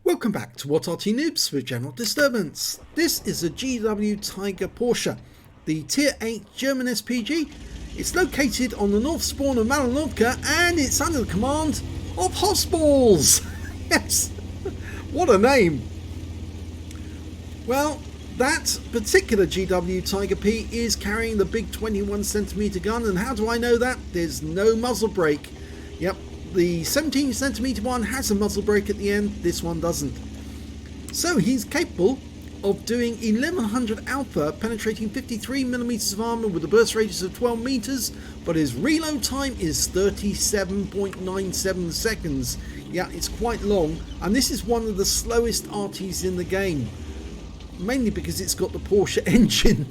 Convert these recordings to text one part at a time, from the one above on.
Welcome back to What Arty Noobs with General Disturbance. This is a GW Tiger Porsche, the Tier 8 German SPG. It's located on the north spawn of Malinovka and it's under the command of hossballs. Yes, what a name. Well, that particular GW Tiger P is carrying the big 21cm gun, and how do I know that? There's no muzzle brake. Yep. The 17cm one has a muzzle brake at the end, this one doesn't. So he's capable of doing 1100 alpha, penetrating 53mm of armor with a burst radius of 12 meters, but his reload time is 37.97 seconds. Yeah, it's quite long, and this is one of the slowest Artys in the game, mainly because it's got the Porsche engine,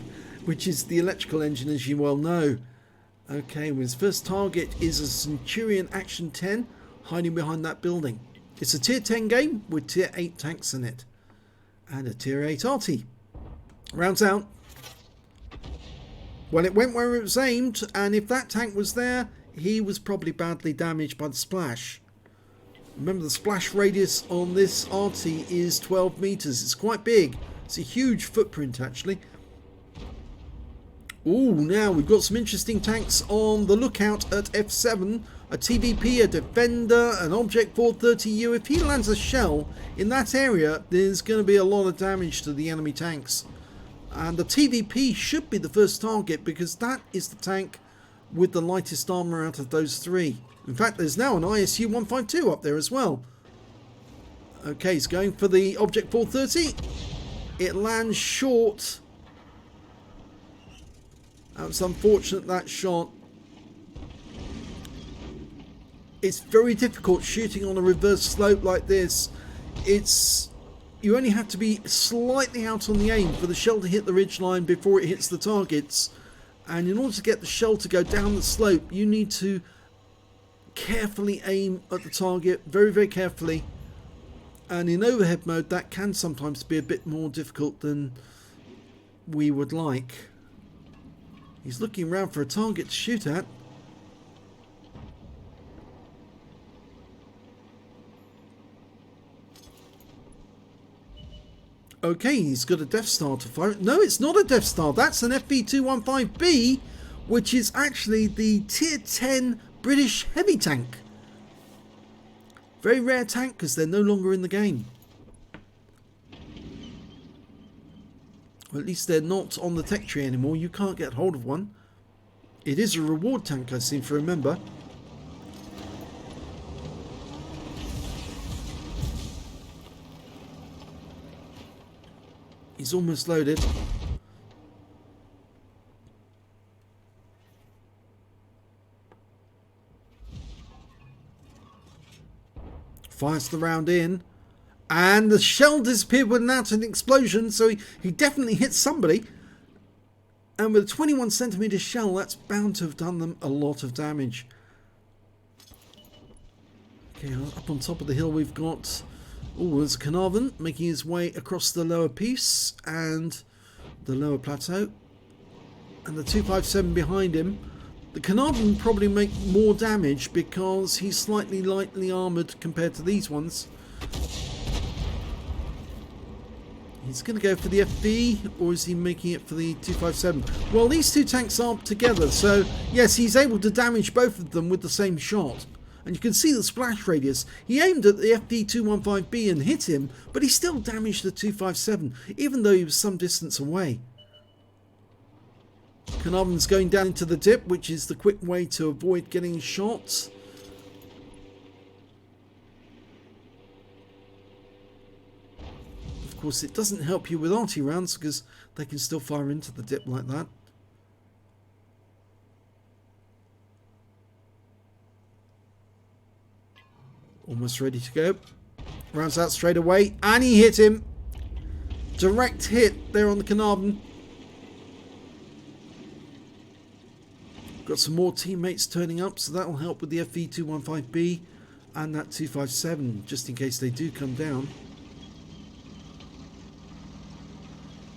which is the electrical engine, as you well know. Okay, well, his first target is a Centurion Action 10 hiding behind that building. It's a tier 10 game with tier 8 tanks in it. And a tier 8 Arty. Rounds out. Well, it went where it was aimed, and if that tank was there, he was probably badly damaged by the splash. Remember, the splash radius on this Arty is 12 meters. It's quite big. It's a huge footprint, actually. Ooh, now we've got some interesting tanks on the lookout at F7. A TVP, a Defender, an Object 430U. If he lands a shell in that area, there's going to be a lot of damage to the enemy tanks. And the TVP should be the first target because that is the tank with the lightest armor out of those three. In fact, there's now an ISU 152 up there as well. Okay, he's going for the Object 430. It lands short. That was unfortunate, that shot. It's very difficult shooting on a reverse slope like this. You only have to be slightly out on the aim for the shell to hit the ridgeline before it hits the targets. And in order to get the shell to go down the slope, you need to carefully aim at the target, very, very carefully. And in overhead mode, that can sometimes be a bit more difficult than we would like. He's looking around for a target to shoot at. Okay, he's got a Death Star to fire. No, it's not a Death Star. That's an FV215B, which is actually the Tier 10 British heavy tank. Very rare tank because they're no longer in the game. Or at least they're not on the tech tree anymore. You can't get hold of one. It is a reward tank, I seem to remember. He's almost loaded. Fires the round in. And the shell disappeared without an explosion, so he definitely hit somebody. And with a 21cm shell, that's bound to have done them a lot of damage. Okay, up on top of the hill we've got... Oh, there's Carnarvon making his way across the lower piece and the lower plateau. And the 257 behind him. The Carnarvon probably make more damage because he's slightly lightly armoured compared to these ones. He's going to go for the FV, or is he making it for the 257? Well, these two tanks are together, so yes, he's able to damage both of them with the same shot. And you can see the splash radius. He aimed at the FV215B and hit him, but he still damaged the 257, even though he was some distance away. Carnarvon's going down into the dip, which is the quick way to avoid getting shot. Of course, it doesn't help you with Arty rounds because they can still fire into the dip like that. Almost ready to go. Rounds out straight away, and he hit him. Direct hit there on the Carnarvon. Got some more teammates turning up, so that'll help with the FV215B and that 257, just in case they do come down.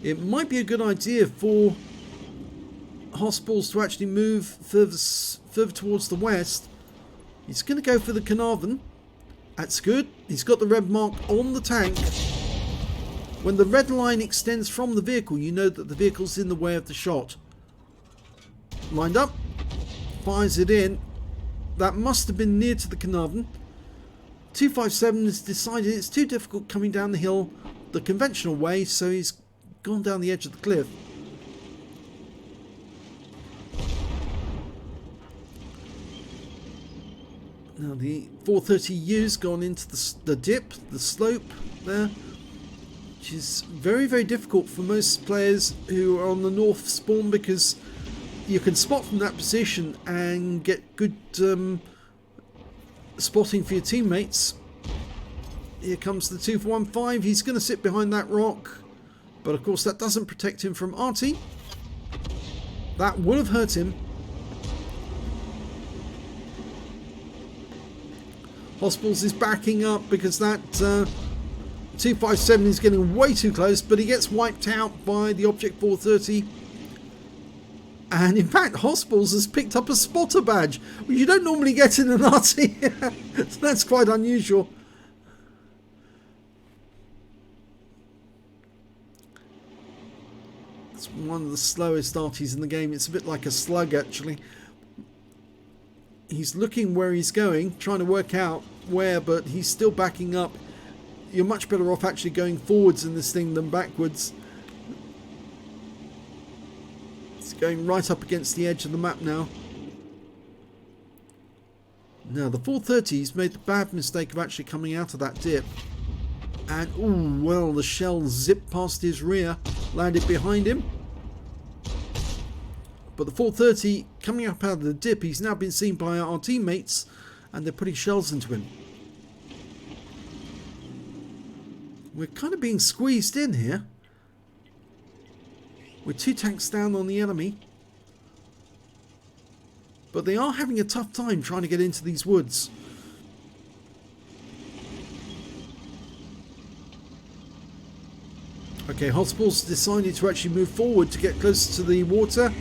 It might be a good idea for hossballs to actually move further towards the west. He's going to go for the Carnarvon, That's good. He's got the red mark on the tank. When the red line extends from the vehicle, you know that the vehicle's in the way of the shot. Lined up. Fires it in. That must have been near to the Carnarvon. 257 has decided it's too difficult coming down the hill the conventional way, so he's gone down the edge of the cliff. Now the 430U's gone into the dip, the slope there, which is very, very difficult for most players who are on the north spawn, because you can spot from that position and get good spotting for your teammates. Here comes the 215. He's going to sit behind that rock, but of course that doesn't protect him from Arty. That would have hurt him. hossballs is backing up because that 257 is getting way too close, but he gets wiped out by the Object 430. And in fact, hossballs has picked up a spotter badge, which you don't normally get in an Arty. So that's quite unusual. It's one of the slowest Artys in the game. It's a bit like a slug, actually. He's looking where he's going, trying to work out where, but he's still backing up. You're much better off actually going forwards in this thing than backwards. Going right up against the edge of the map now. Now the 430's made the bad mistake of actually coming out of that dip. And ooh, well, the shell zipped past his rear, landed behind him. But the 430 coming up out of the dip, he's now been seen by our teammates and they're putting shells into him. We're kind of being squeezed in here. We're 2 tanks down on the enemy. But they are having a tough time trying to get into these woods. Okay, hossballs decided to actually move forward to get closer to the water.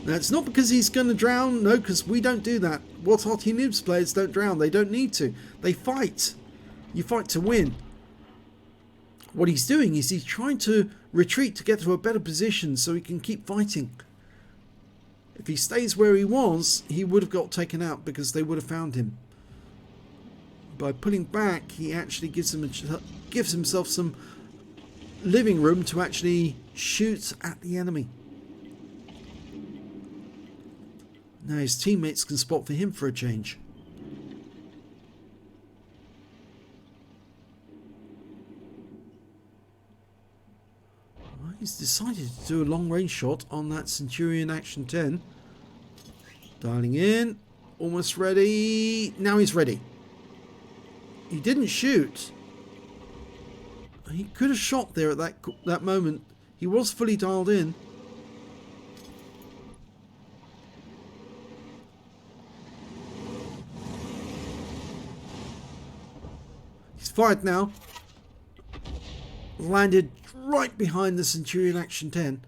Now, it's not because he's going to drown. No, because we don't do that. What Arty Noobs players don't drown. They don't need to. They fight. You fight to win. What he's doing is he's trying to retreat to get to a better position so he can keep fighting. If he stays where he was, he would have got taken out because they would have found him. By pulling back, he actually gives himself some living room to actually shoot at the enemy. Now his teammates can spot for him for a change. He's decided to do a long range shot on that Centurion Action 10. Dialing in. Almost ready. Now he's ready. He didn't shoot. He could have shot there at that moment. He was fully dialed in. He's fired now. Landed right behind the Centurion Action 10.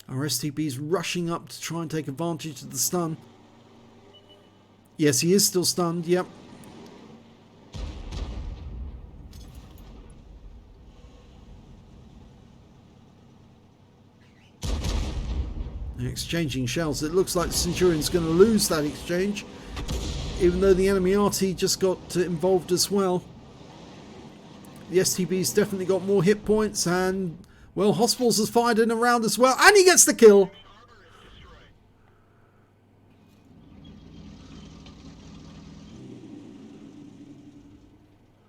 Our STB's rushing up to try and take advantage of the stun. Yes, he is still stunned, yep. They're exchanging shells. It looks like the Centurion's going to lose that exchange, even though the enemy Arty just got involved as well. The STB's definitely got more hit points, and well, hossballs has fired in a round as well, and he gets the kill.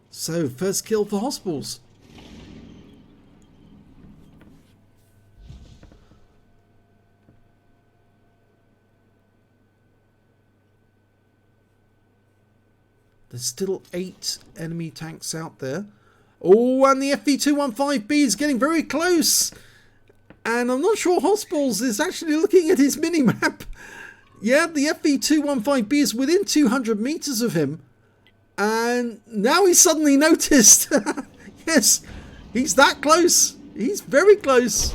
So first kill for hossballs. There's still 8 enemy tanks out there. Oh, and the FV215B is getting very close. And I'm not sure hossballs is actually looking at his mini-map. Yeah, the FV215B is within 200 meters of him. And now he's suddenly noticed. Yes, he's that close. He's very close.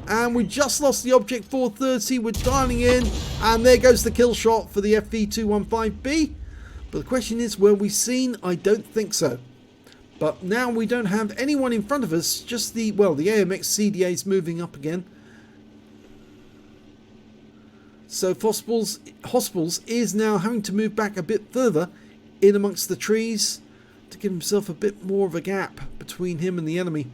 And we just lost the Object 430. We're dialing in, and there goes the kill shot for the FV215B. But the question is, were we seen? I don't think so. But now we don't have anyone in front of us, just the AMX CDA is moving up again. So hossballs is now having to move back a bit further in amongst the trees to give himself a bit more of a gap between him and the enemy.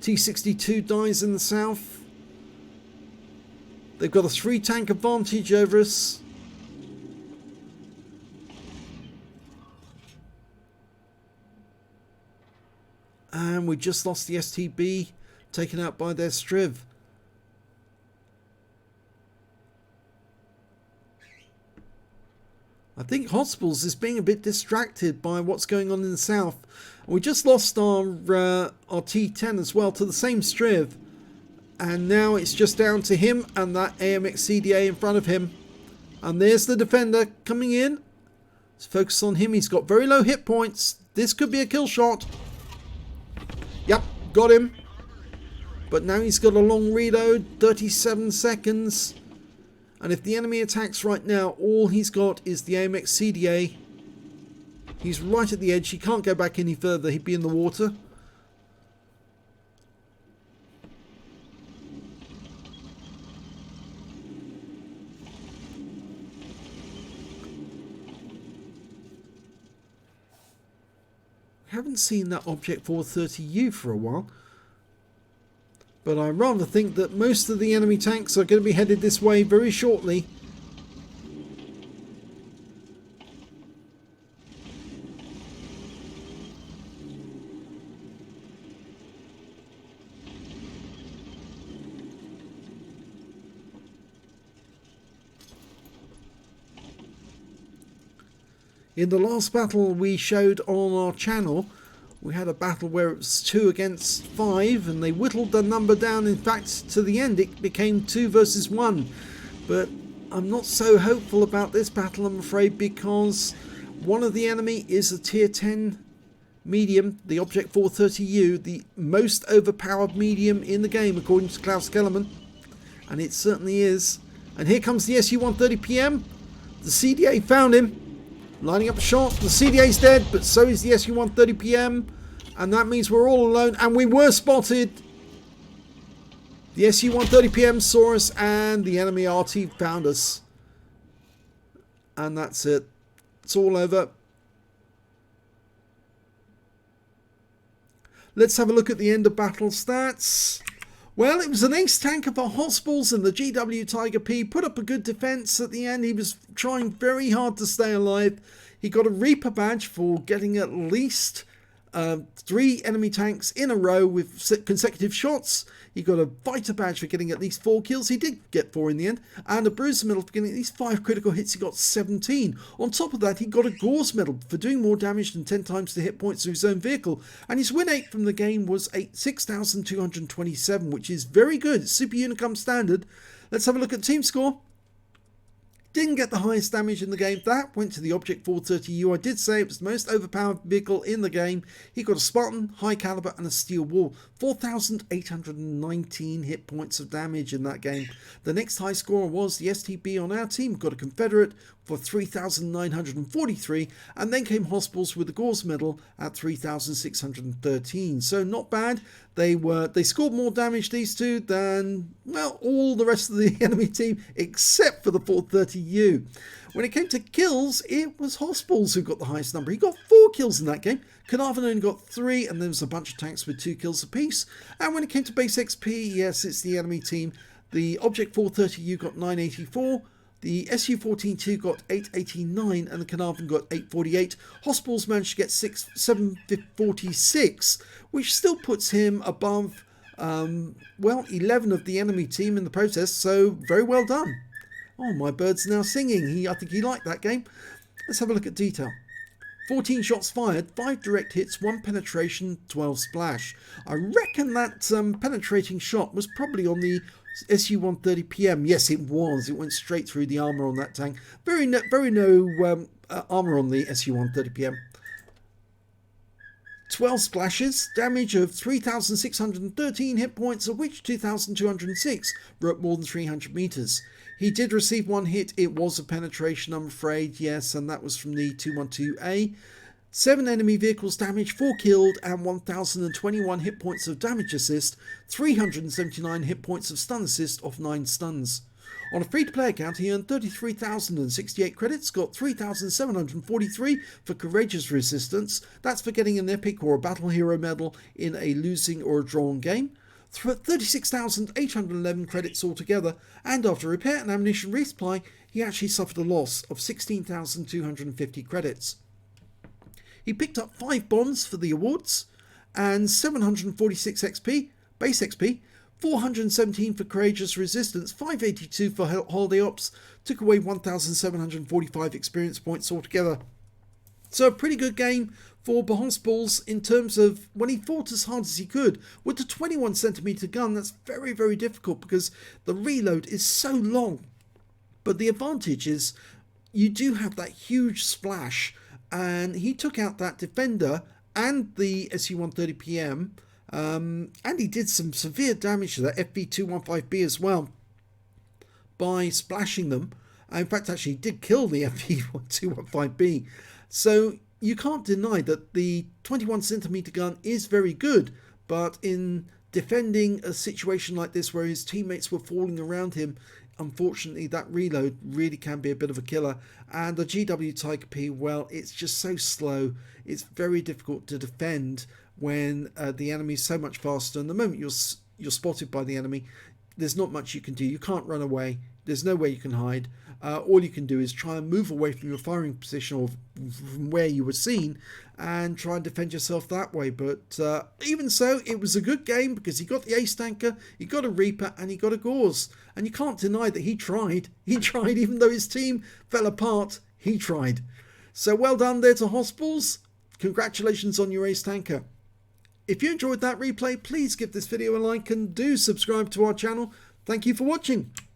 T62 dies in the south. They've got a 3-tank advantage over us. And we just lost the STB, taken out by their Striv. I think hossballs is being a bit distracted by what's going on in the south. We just lost our T10 as well to the same Striv. And now it's just down to him and that AMX CDA in front of him. And there's the defender coming in. Let's focus on him. He's got very low hit points. This could be a kill shot. Yep, got him. But now he's got a long reload, 37 seconds. And if the enemy attacks right now, all he's got is the AMX CDA. He's right at the edge. He can't go back any further. He'd be in the water. We haven't seen that Object 430U for a while. But I rather think that most of the enemy tanks are going to be headed this way very shortly. In the last battle we showed on our channel, we had a battle where it was 2 against 5 and they whittled the number down. In fact, to the end it became 2 versus 1. But I'm not so hopeful about this battle, I'm afraid, because one of the enemy is a tier 10 medium, the Object 430U, the most overpowered medium in the game according to Klaus Kellerman. And it certainly is. And here comes the SU-130PM. The CDA found him. Lining up a shot. The CDA's dead, but so is the SU-130PM. And that means we're all alone. And we were spotted. The SU-130PM saw us and the enemy Arty found us. And that's it. It's all over. Let's have a look at the end of battle stats. Well, it was an ace tanker for hossballs, and the GW Tiger P put up a good defense at the end. He was trying very hard to stay alive. He got a Reaper badge for getting at least 3 enemy tanks in a row with consecutive shots. He got a Fighter badge for getting at least 4 kills. He did get 4 in the end. And a Bruiser medal for getting at least 5 critical hits. He got 17. On top of that, he got a Gore's medal for doing more damage than 10 times the hit points of his own vehicle. And his win rate from the game was 6,227, which is very good. It's Super Unicum standard. Let's have a look at team score. Didn't get the highest damage in the game. That went to the Object 430U. I did say it was the most overpowered vehicle in the game. He got a Spartan, high caliber and a steel wall. 4,819 hit points of damage in that game. The next high scorer was the STB on our team. Got a Confederate for 3,943, and then came hossballs with the Gore's medal at 3,613. So not bad. They scored more damage, these two, than, well, all the rest of the enemy team except for the 430U. When it came to kills, it was hossballs who got the highest number. He got 4 kills in that game. Carnarvon only got 3, and there was a bunch of tanks with 2 kills apiece. And when it came to base XP, yes, it's the enemy team. The Object 430U got 984. The SU-14-2 got 889 and the Carnarvon got 848. hossballs managed to get 746, which still puts him above, 11 of the enemy team in the process, so very well done. Oh, my bird's now singing. I think he liked that game. Let's have a look at detail. 14 shots fired, 5 direct hits, 1 penetration, 12 splash. I reckon that penetrating shot was probably on the SU-130PM. Yes, it was. It went straight through the armour on that tank. Very no armour on the SU-130PM. 12 splashes, damage of 3,613 hit points, of which 2,206 were at more than 300 meters. He did receive one hit. It was a penetration, I'm afraid, yes, and that was from the 212A. 7 enemy vehicles damaged, 4 killed, and 1,021 hit points of damage assist, 379 hit points of stun assist off 9 stuns. On a free-to-play account, he earned 33,068 credits, got 3,743 for Courageous Resistance. That's for getting an Epic or a Battle Hero medal in a losing or a drawn game. 36,811 credits altogether, and after repair and ammunition resupply, he actually suffered a loss of 16,250 credits. He picked up 5 bonds for the awards, and 746 XP, base XP, 417 for Courageous Resistance, 582 for Holiday Ops, took away 1,745 experience points altogether. So a pretty good game for hossballs in terms of when he fought as hard as he could. With the 21cm gun, that's very, very difficult because the reload is so long. But the advantage is you do have that huge splash, and he took out that Defender and the SU-130PM, and he did some severe damage to that FV-215B as well by splashing them. In fact, actually did kill the FV-215B. So you can't deny that the 21cm gun is very good, but in defending a situation like this where his teammates were falling around him, unfortunately that reload really can be a bit of a killer. And the GW Tiger P, well, it's just so slow. It's very difficult to defend when the enemy is so much faster. And the moment you're spotted by the enemy, there's not much you can do. You can't run away. There's no way you can hide. All you can do is try and move away from your firing position or from where you were seen and try and defend yourself that way. But even so, it was a good game because he got the Ace Tanker, he got a Reaper, and he got a Gores. And you can't deny that he tried. He tried, even though his team fell apart, he tried. So well done there to hossballs. Congratulations on your Ace Tanker. If you enjoyed that replay, please give this video a like and do subscribe to our channel. Thank you for watching.